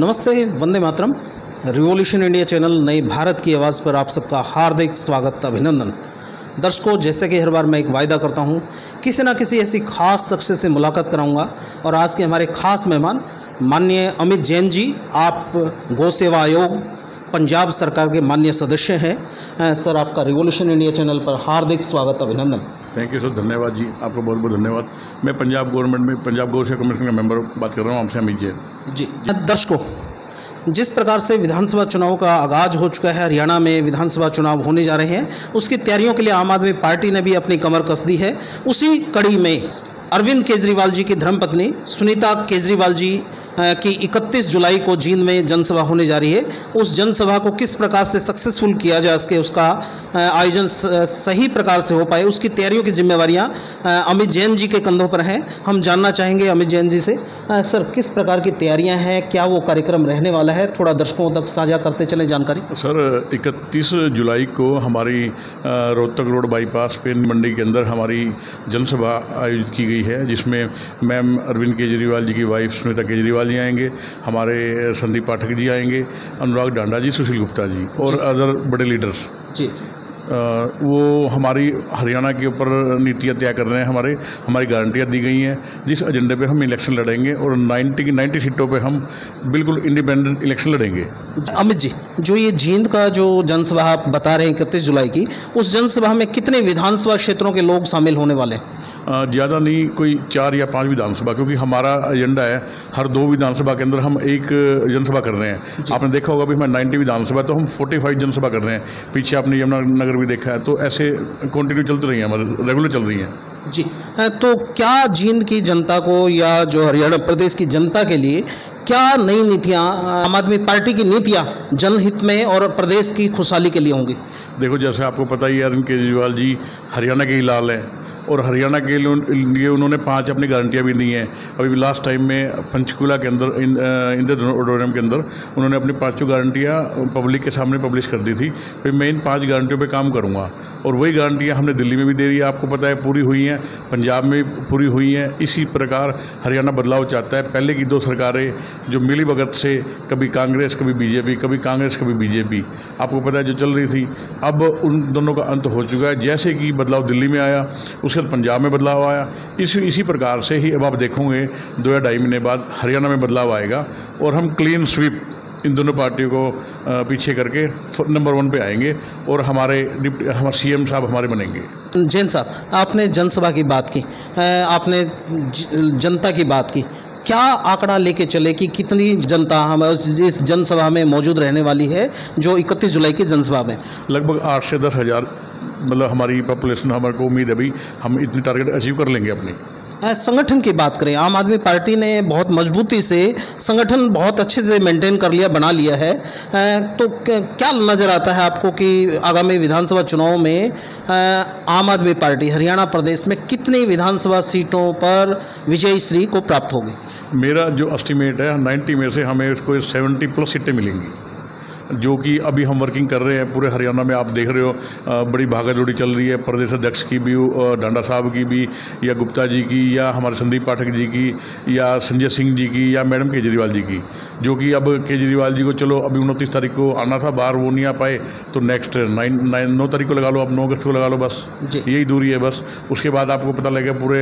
नमस्ते, Vande Mataram. Revolution India channel नई भारत की आवाज़ पर आप सबका हार्दिक स्वागत, अभिनंदन। दर्शकों, जैसे कि हर बार मैं एक वायदा करता हूं, किसी ना किसी ऐसी खास शख्स से मुलाकात कराऊंगा और आज के हमारे खास मेहमान माननीय अमित जैन जी, आप गौ सेवा आयोग पंजाब सरकार के माननीय सदस्य हैं। सर, आपका रिवॉल्यूशन इंडिया चैनल पर हार्दिक स्वागत, अभिनंदन। थैंक यू सर, धन्यवाद जी, आपको बहुत बहुत धन्यवाद। मैं पंजाब गवर्नमेंट में पंजाब गौ सेवा कमीशन का मेंबर बात कर रहा हूँ, आपसे अमित जैन जी। दर्शकों, जिस प्रकार से विधानसभा चुनाव का आगाज हो चुका है, हरियाणा में विधानसभा चुनाव होने जा रहे हैं, उसकी तैयारियों के लिए आम आदमी पार्टी ने भी अपनी कमर कस दी है। उसी कड़ी में अरविंद केजरीवाल जी की धर्मपत्नी सुनीता केजरीवाल जी की 31 जुलाई को जींद में जनसभा होने जा रही है। उस जनसभा को किस प्रकार से सक्सेसफुल किया जा सके, उसका आयोजन सही प्रकार से हो पाए, उसकी तैयारियों की जिम्मेवारियां अमित जैन जी के कंधों पर हैं। हम जानना चाहेंगे अमित जैन जी से, सर, किस प्रकार की तैयारियां हैं, क्या वो कार्यक्रम रहने वाला है, थोड़ा दर्शकों तक साझा करते चलें जानकारी। सर, 31 जुलाई को हमारी रोहतक रोड बाईपास पे मंडी के अंदर हमारी जनसभा आयोजित की गई है, जिसमें मैम अरविंद केजरीवाल जी की वाइफ सुनीता केजरीवाल जी आएंगे, हमारे संदीप पाठक जी आएंगे, अनुराग डांडा जी, सुशील गुप्ता जी और अदर बड़े लीडर्स जी। वो हमारी हरियाणा के ऊपर नीतियाँ तय कर रहे हैं। हमारी गारंटियाँ दी गई हैं, जिस एजेंडे पे हम इलेक्शन लड़ेंगे और 90 की 90 सीटों पे हम बिल्कुल इंडिपेंडेंट इलेक्शन लड़ेंगे। अमित जी, जो ये जींद का जो जनसभा आप बता रहे हैं 31 जुलाई की, उस जनसभा में कितने विधानसभा क्षेत्रों के लोग शामिल होने वाले हैं? ज़्यादा नहीं, कोई 4 या 5 विधानसभा, क्योंकि हमारा एजेंडा है हर 2 विधानसभा के अंदर हम एक जनसभा कर रहे हैं। आपने देखा होगा भी हमारे 90 विधानसभा, तो हम 45 जनसभा कर रहे हैं। पीछे आपने यमुनानगर भी देखा है, तो ऐसे कंटिन्यू चलती रही हैं, हमारे रेगुलर चल रही हैं जी। तो क्या जींद की जनता को या जो हरियाणा प्रदेश की जनता के लिए क्या नई नीतियां, आम आदमी पार्टी की नीतियां जनहित में और प्रदेश की खुशहाली के लिए होंगी? देखो, जैसे आपको पता ही है, अरविंद केजरीवाल जी हरियाणा के ही लाल हैं और हरियाणा के लिए उन्होंने 5 अपनी गारंटियाँ भी दी हैं। अभी लास्ट टाइम में पंचकूला के अंदर इंदिरा ऑडिटोरियम के अंदर उन्होंने अपनी 5 गारंटियाँ पब्लिक के सामने पब्लिश कर दी थी। फिर मैं इन 5 गारंटियों पे काम करूँगा और वही गारंटियाँ हमने दिल्ली में भी दे दी है, आपको पता है, पूरी हुई हैं, पंजाब में पूरी हुई हैं। इसी प्रकार हरियाणा बदलाव चाहता है। पहले की 2 सरकारें जो मिली भगत से, कभी कांग्रेस कभी बीजेपी, कभी कांग्रेस कभी बीजेपी, आपको पता है जो चल रही थी, अब उन दोनों का अंत हो चुका है। जैसे कि बदलाव दिल्ली में आया, उसके बाद पंजाब में बदलाव आया, इसी प्रकार से ही अब आप देखोगे 2 या 2.5 महीने बाद हरियाणा में बदलाव आएगा और हम क्लीन स्वीप इन दोनों पार्टियों को पीछे करके नंबर 1 पे आएंगे और हमारे सीएम साहब हमारे बनेंगे। जैन साहब, आपने जनसभा की बात की, आपने जनता की बात की, क्या आंकड़ा लेके चले कि कितनी जनता हम इस जनसभा में मौजूद रहने वाली है जो 31 जुलाई की जनसभा में? लगभग 8 से 10 हज़ार, मतलब हमारी पॉपुलेशन, हमारे को उम्मीद है भाई हम इतनी टारगेट अचीव कर लेंगे अपनी। संगठन की बात करें, आम आदमी पार्टी ने बहुत मजबूती से संगठन बहुत अच्छे से मेंटेन कर लिया, बना लिया है। तो क्या नज़र आता है आपको कि आगामी विधानसभा चुनाव में आम आदमी पार्टी हरियाणा प्रदेश में कितनी विधानसभा सीटों पर विजयी श्री को प्राप्त होगी? मेरा जो एस्टिमेट है 90 में से हमें कोई 70+ सीटें मिलेंगी, जो कि अभी हम वर्किंग कर रहे हैं पूरे हरियाणा में। आप देख रहे हो बड़ी भागादौड़ी चल रही है, प्रदेश अध्यक्ष की भी, डांडा साहब की भी, या गुप्ता जी की, या हमारे संदीप पाठक जी की, या संजय सिंह जी की, या मैडम केजरीवाल जी की, जो कि अब केजरीवाल जी को चलो अभी 29 तारीख को आना था, बाहर वो नहीं आ पाए, तो नेक्स्ट 9 तारीख को लगा लो, आप 9 अगस्त को लगा लो, बस यही दूरी है बस। उसके बाद आपको पता लगेगा पूरे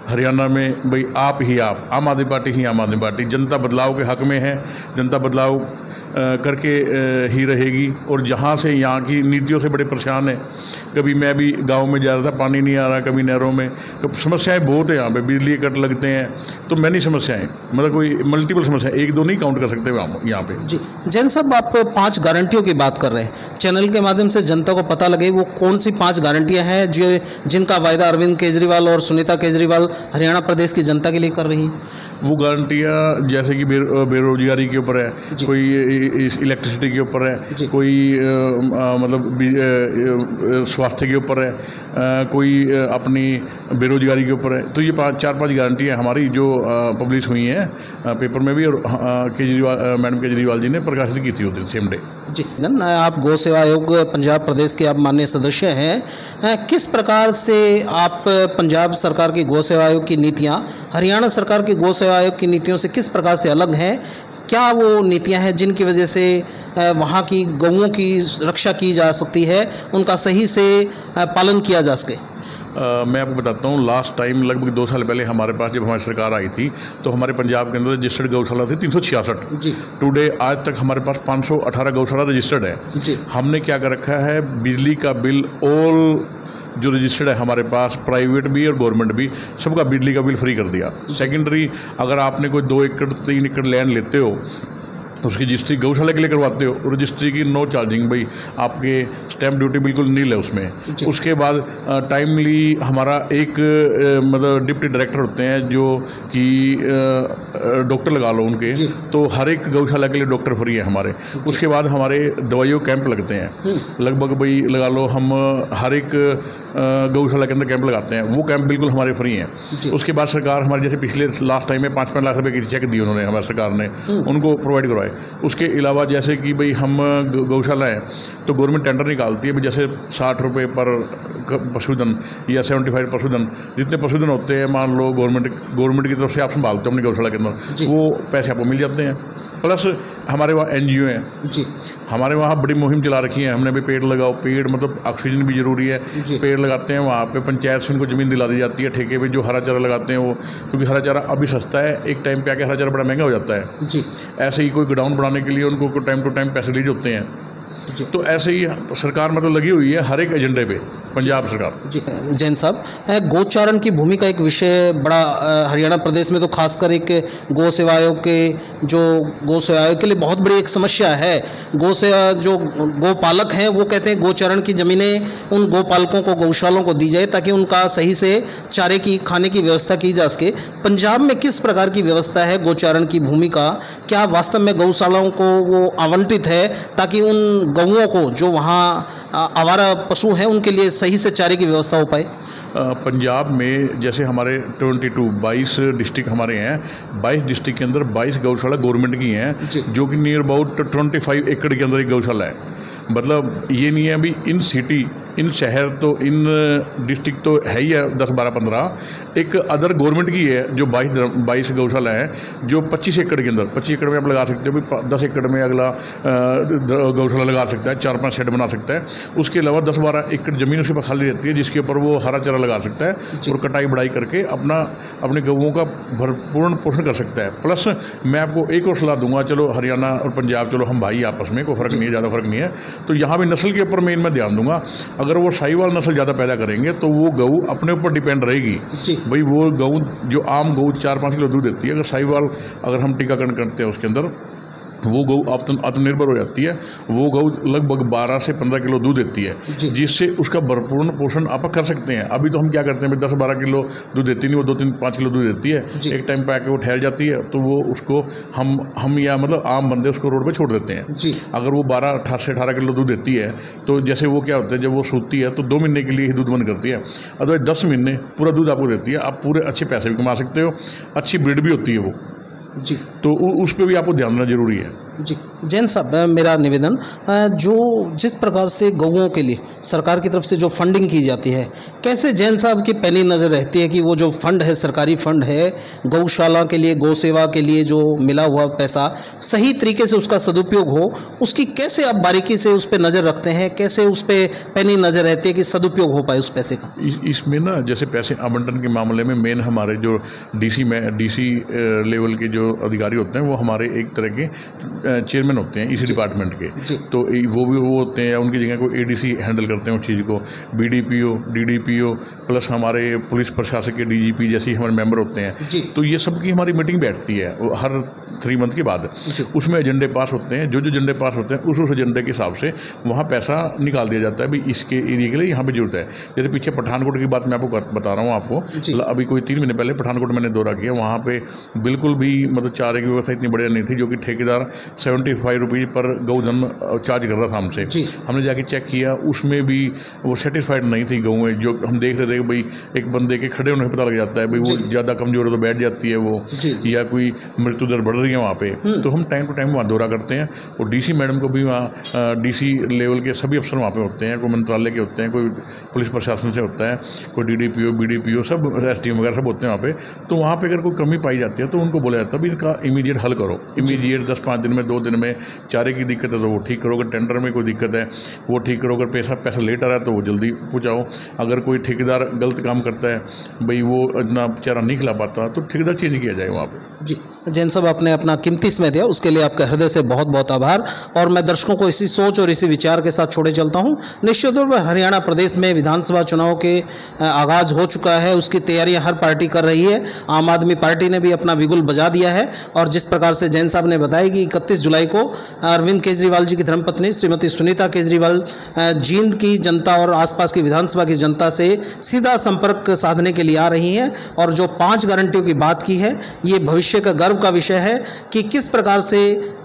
हरियाणा में भाई आप ही आप, आम आदमी पार्टी ही आम आदमी पार्टी। जनता बदलाव के हक में है, जनता बदलाव करके ही रहेगी। और जहाँ से यहाँ की नीतियों से बड़े परेशान है, कभी मैं भी गांव में जा रहा था, पानी नहीं आ रहा, कभी नहरों में, समस्याएं बहुत है यहाँ पे, बिजली कट लगते हैं, तो मैंने समस्याएं, मतलब कोई मल्टीपल समस्याएं, 1-2 नहीं काउंट कर सकते यहाँ पे। जी जैन साहब, आप 5 गारंटियों की बात कर रहे हैं, चैनल के माध्यम से जनता को पता लगे वो कौन सी 5 गारंटियाँ हैं जिनका वायदा अरविंद केजरीवाल और सुनीता केजरीवाल हरियाणा प्रदेश की जनता के लिए कर रही हैं? वो गारंटियाँ जैसे कि बेरोजगारी के ऊपर है, कोई इलेक्ट्रिसिटी के ऊपर है, कोई मतलब स्वास्थ्य के ऊपर है, कोई अपनी बेरोजगारी के ऊपर है। तो ये 4-5 गारंटियाँ हमारी जो पब्लिश हुई हैं पेपर में भी, और मैडम केजरीवाल जी ने प्रकाशित की थी उस दिन सेम डे। जी, आप गौ सेवा आयोग पंजाब प्रदेश के आप माननीय सदस्य हैं। किस प्रकार से आप पंजाब सरकार की गौ सेवा आयोग की नीतियाँ हरियाणा सरकार की गौ सेवा आयोग की नीतियों से किस प्रकार से अलग हैं? क्या वो नीतियाँ हैं जिनकी वजह से वहाँ की गौओं की रक्षा की जा सकती है, उनका सही से पालन किया जा सके? मैं आपको बताता हूँ, लास्ट टाइम लगभग 2 साल पहले हमारे पास जब हमारी सरकार आई थी तो हमारे पंजाब के अंदर रजिस्टर्ड गौशाला थी 366 जी। टुडे आज तक हमारे पास 518 गौशाला रजिस्टर्ड है जी। हमने क्या कर रखा है, बिजली का बिल ऑल जो रजिस्टर्ड है हमारे पास, प्राइवेट भी और गवर्नमेंट भी, सबका बिजली का बिल फ्री कर दिया। सेकेंडरी अगर आपने कोई 2 एकड़ 3 एकड़ लैंड लेते हो, उसकी रजिस्ट्री गौशाला के लिए करवाते हो, रजिस्ट्री की नो चार्जिंग, भाई आपके स्टैम्प ड्यूटी बिल्कुल नील है उसमें। उसके बाद टाइमली हमारा एक मतलब डिप्टी डायरेक्टर होते हैं जो कि डॉक्टर लगा लो उनके, तो हर एक गौशाला के लिए डॉक्टर फ्री है हमारे। उसके बाद हमारे दवाइयों कैंप लगते हैं, लगभग भाई लगा लो हम हर एक गौशाला के अंदर कैंप लगाते हैं, वो कैंप बिल्कुल हमारे फ्री हैं। उसके बाद सरकार हमारे जैसे पिछले लास्ट टाइम में 5-5 लाख रुपए की चेक दी उन्होंने, हमारी सरकार ने उनको प्रोवाइड करवाए। उसके अलावा जैसे कि भाई हम गौशाला है तो गवर्नमेंट टेंडर निकालती है, भाई जैसे 60 रुपये पर पशुधन या 75 पशुधन, जितने पशुधन होते हैं मान लो गवर्नमेंट की तरफ से आप संभालते हो अपनी गौशाला के अंदर, वो पैसे आपको मिल जाते हैं। प्लस हमारे वहाँ NGO हैं जी, हमारे वहाँ बड़ी मुहिम चला रखी है हमने भी, पेड़ लगाओ, पेड़ मतलब ऑक्सीजन भी जरूरी है, पेड़ लगाते हैं वहाँ पे। पंचायत से उनको ज़मीन दिला दी जाती है ठेके पे, जो हरा चारा लगाते हैं वो, क्योंकि हरा चारा अभी सस्ता है, एक टाइम पे आके हरा चारा बड़ा महंगा हो जाता है जी। ऐसे ही कोई गोडाउन बनाने के लिए उनको टाइम टू टाइम पैसे रिलीज होते हैं। तो ऐसे ही सरकार मतलब लगी हुई है हर एक एजेंडे पे, पंजाब सरकार जी। जैन साहब, गोचारण की भूमिका एक विषय बड़ा हरियाणा प्रदेश में तो खासकर एक गौ सेवा आयोग के लिए बहुत बड़ी एक समस्या है। गौ सेवा जो गोपालक हैं वो कहते हैं गोचारण की ज़मीनें उन गोपालकों को, गौशालों को दी जाए ताकि उनका सही से चारे की खाने की व्यवस्था की जा सके। पंजाब में किस प्रकार की व्यवस्था है गोचारण की भूमिका? क्या वास्तव में गौशालाओं को वो आवंटित है ताकि उन गौओं को जो वहाँ आवारा पशु हैं उनके लिए सही से चारे की व्यवस्था हो पाए? पंजाब में जैसे हमारे 22 डिस्ट्रिक्ट हमारे हैं, 22 डिस्ट्रिक्ट के अंदर 22 गौशाला गवर्नमेंट की हैं, जो कि नियर अबाउट 25 एकड़ के अंदर एक गौशाला है। मतलब ये नहीं है अभी इन सिटी, इन शहर तो इन डिस्ट्रिक्ट तो है ही है 10, 12, 15, एक अदर गवर्नमेंट की है जो 22 गौशाला है, जो 25 एकड़ के अंदर, 25 एकड़ में आप लगा सकते हो, 10 एकड़ में अगला गौशाला लगा सकता है, 4-5 शेड बना सकता है। उसके अलावा 10-12 एकड़ ज़मीन उसके पास खाली रहती है जिसके ऊपर वो हरा चारा लगा सकता है और कटाई बढ़ाई करके अपने गौओं का भरपूर्ण पोषण कर सकता है। प्लस मैं आपको एक और सलाह दूंगा, चलो हरियाणा और पंजाब चलो हम भाई आपस में, कोई फ़र्क नहीं है, ज़्यादा फर्क नहीं है, तो यहाँ भी नस्ल के ऊपर मैं ध्यान दूंगा। अगर वो साहिवाल नस्ल ज़्यादा पैदा करेंगे तो वो गऊ अपने ऊपर डिपेंड रहेगी भाई। वो गऊ जो आम गऊ 4-5 किलो दूध देती है, अगर साहिवाल अगर हम टीकाकरण करते हैं उसके अंदर, वो गऊ आत्मनिर्भर हो जाती है। वो गऊ लगभग 12 से 15 किलो दूध देती है, जिससे उसका भरपूर्ण पोषण आप कर सकते हैं। अभी तो हम क्या करते हैं भाई 10-12 किलो दूध देती नहीं, वो 2-3-5 किलो दूध देती है, एक टाइम पे आके वो ठहर जाती है, तो वो उसको हम या मतलब आम बंदे उसको रोड पे छोड़ देते हैं। अगर वो 12 से 18 किलो दूध देती है तो जैसे वो क्या होता है, जब वो सूती है तो 2 महीने के लिए ही दूध बंद करती है, अदरवाइज 10 महीने पूरा दूध आपको देती है। आप पूरे अच्छे पैसे भी कमा सकते हो, अच्छी ब्रीड भी होती है वो जी, तो उस पर भी आपको ध्यान देना जरूरी है जी। जैन साहब, मेरा निवेदन, जो जिस प्रकार से गौओं के लिए सरकार की तरफ से जो फंडिंग की जाती है, कैसे जैन साहब की पैनी नज़र रहती है कि वो जो फंड है, सरकारी फंड है, गौशाला के लिए, गौ सेवा के लिए जो मिला हुआ पैसा सही तरीके से उसका सदुपयोग हो, उसकी कैसे आप बारीकी से उस पर नज़र रखते हैं? कैसे उस पर पैनी नज़र रहती है कि सदुपयोग हो पाए उस पैसे का? इसमें ना जैसे पैसे आवंटन के मामले में मेन हमारे जो डीसी लेवल के जो अधिकारी होते हैं वो हमारे एक तरह के चेयरमैन होते हैं इसी डिपार्टमेंट के, तो वो होते हैं, उनकी जगह को ADC हैंडल करते हैं उस चीज़ को, BDPO, DDPO प्लस हमारे पुलिस प्रशासन के DGP जैसे हमारे मेंबर होते हैं। तो ये सब की हमारी मीटिंग बैठती है हर 3 मंथ के बाद, उसमें एजेंडे पास होते हैं, जो एजेंडे पास होते हैं उस एजेंडे के हिसाब से वहाँ पैसा निकाल दिया जाता है भाई इसके एरिया के लिए यहाँ पर जरूरत है। जैसे पीछे पठानकोट की बात मैं आपको बता रहा हूँ आपको, अभी कोई 3 महीने पहले पठानकोट मैंने दौरा किया, वहाँ पर बिल्कुल भी मतलब चारे की व्यवस्था इतनी बढ़िया नहीं थी, जो कि ठेकेदार 75 रुपीज़ पर गौधन चार्ज कर रहा था हमसे। जी। हमने जाके चेक किया, उसमें भी वो सेटिस्फाइड नहीं थी गौएँ। जो हम देख रहे थे कि भाई एक बंदे के खड़े होने से पता लग जाता है भाई वो ज़्यादा कमज़ोर है तो बैठ जाती है वो, या कोई मृत्यु दर बढ़ रही है वहाँ पे। तो हम टाइम टू टाइम वहाँ दौरा करते हैं और डीसी मैडम को भी वहाँ डीसी लेवल के सभी अफसर वहाँ पे होते हैं, कोई मंत्रालय के होते हैं, कोई पुलिस प्रशासन से होता है, कोई डीडीपीओ बीडीपीओ सब एसडीएम वगैरह सब होते हैं वहाँ पे। तो वहाँ पे अगर कोई कमी पाई जाती है तो उनको बोला जाता है भी इनका इमीडिएट हल करो, इमीडिएट 10-5 दिन में 2 दिन में। चारे की दिक्कत है तो वो ठीक करो, अगर टेंडर में कोई दिक्कत है वो ठीक करो, अगर पैसा लेट आ रहा है तो वो जल्दी पहुँचाओ। अगर कोई ठेकेदार गलत काम करता है भाई वो इतना चारा नहीं खिला पाता तो ठेकेदार चेंज किया जाए वहाँ पे। जी जैन साहब, आपने अपना कीमती समय दिया, उसके लिए आपका हृदय से बहुत बहुत आभार। और मैं दर्शकों को इसी सोच और इसी विचार के साथ छोड़े चलता हूं। निश्चित तौर पर हरियाणा प्रदेश में विधानसभा चुनाव के आगाज़ हो चुका है, उसकी तैयारियां हर पार्टी कर रही है। आम आदमी पार्टी ने भी अपना बिगुल बजा दिया है और जिस प्रकार से जैन साहब ने बताया कि 31 जुलाई को अरविंद केजरीवाल जी की धर्मपत्नी श्रीमती सुनीता केजरीवाल जींद की जनता और आसपास की विधानसभा की जनता से सीधा संपर्क साधने के लिए आ रही हैं और जो 5 गारंटियों की बात की है, ये भविष्य का गर्व का विषय है कि किस प्रकार से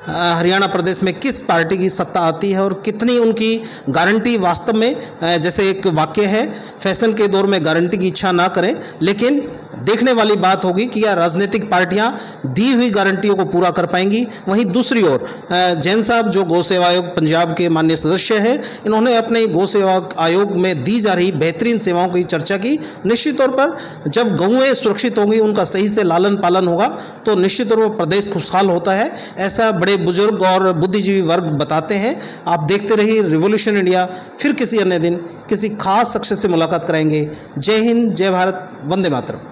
हरियाणा प्रदेश में किस पार्टी की सत्ता आती है और कितनी उनकी गारंटी वास्तव में, जैसे एक वाक्य है, फैशन के दौर में गारंटी की इच्छा ना करें, लेकिन देखने वाली बात होगी कि क्या राजनीतिक पार्टियां दी हुई गारंटियों को पूरा कर पाएंगी। वहीं दूसरी ओर जैन साहब जो गौ सेवा आयोग पंजाब के माननीय सदस्य हैं, इन्होंने अपने गौ सेवा आयोग में दी जा रही बेहतरीन सेवाओं की चर्चा की। निश्चित तौर पर जब गौएँ सुरक्षित होंगी, उनका सही से लालन पालन होगा तो निश्चित तौर पर प्रदेश खुशहाल होता है, ऐसा बड़े बुजुर्ग और बुद्धिजीवी वर्ग बताते हैं। आप देखते रहिए रिवॉल्यूशन इंडिया। फिर किसी अन्य दिन किसी खास शख्स से मुलाकात कराएंगे। जय हिंद, जय भारत, वंदे मातरम।